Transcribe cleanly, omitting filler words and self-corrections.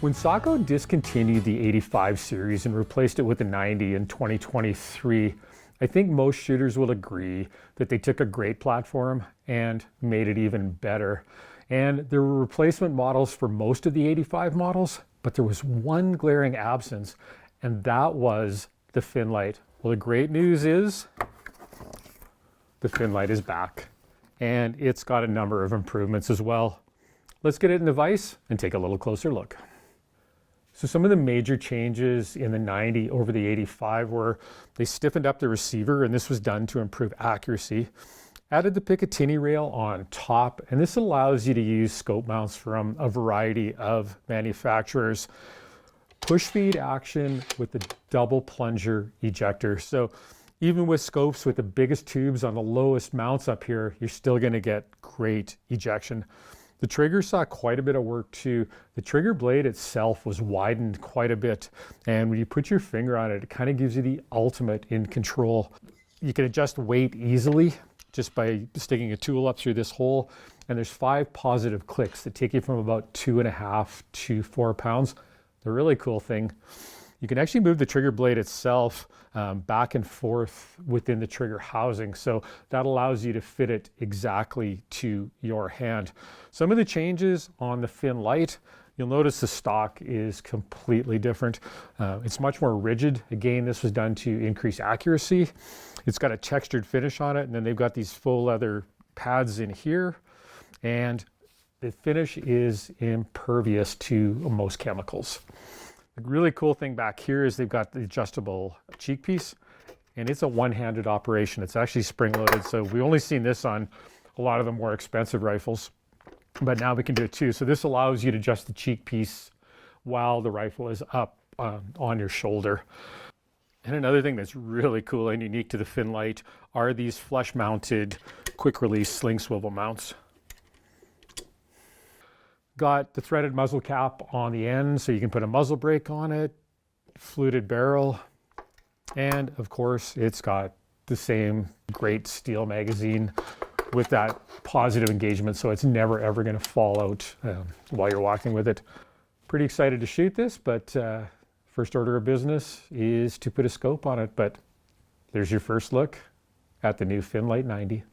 When Sako discontinued the 85 series and replaced it with the 90 in 2023, I think most shooters will agree that they took a great platform and made it even better. And there were replacement models for most of the 85 models, but there was one glaring absence, and that was the Finnlight. Well, the great news is the Finnlight is back, and it's got a number of improvements as well. Let's get it in the vise and take a little closer look. So some of the major changes in the 90 over the 85 were they stiffened up the receiver, and this was done to improve accuracy. Added the Picatinny rail on top, and this allows you to use scope mounts from a variety of manufacturers. Push feed action with the double plunger ejector. So even with scopes with the biggest tubes on the lowest mounts up here, you're still going to get great ejection. The trigger saw quite a bit of work too. The trigger blade itself was widened quite a bit, and when you put your finger on it, it kind of gives you the ultimate in control. You can adjust weight easily just by sticking a tool up through this hole, and there's 5 positive clicks that take you from about 2.5 to 4 pounds. The really cool thing, you can actually move the trigger blade itself back and forth within the trigger housing. So that allows you to fit it exactly to your hand. Some of the changes on the Finnlight, you'll notice the stock is completely different. It's much more rigid. Again, this was done to increase accuracy. It's got a textured finish on it, and then they've got these faux leather pads in here. And the finish is impervious to most chemicals. The really cool thing back here is they've got the adjustable cheek piece, and it's a one-handed operation. It's actually spring-loaded, so we've only seen this on a lot of the more expensive rifles, but now we can do it too. So this allows you to adjust the cheek piece while the rifle is up on your shoulder. And another thing that's really cool and unique to the Finnlight are these flush-mounted quick-release sling swivel mounts. Got the threaded muzzle cap on the end, so you can put a muzzle brake on it, fluted barrel, and of course it's got the same great steel magazine with that positive engagement, so it's never ever going to fall out while you're walking with it. Pretty excited to shoot this, but first order of business is to put a scope on it. But there's your first look at the new Finnlight 90.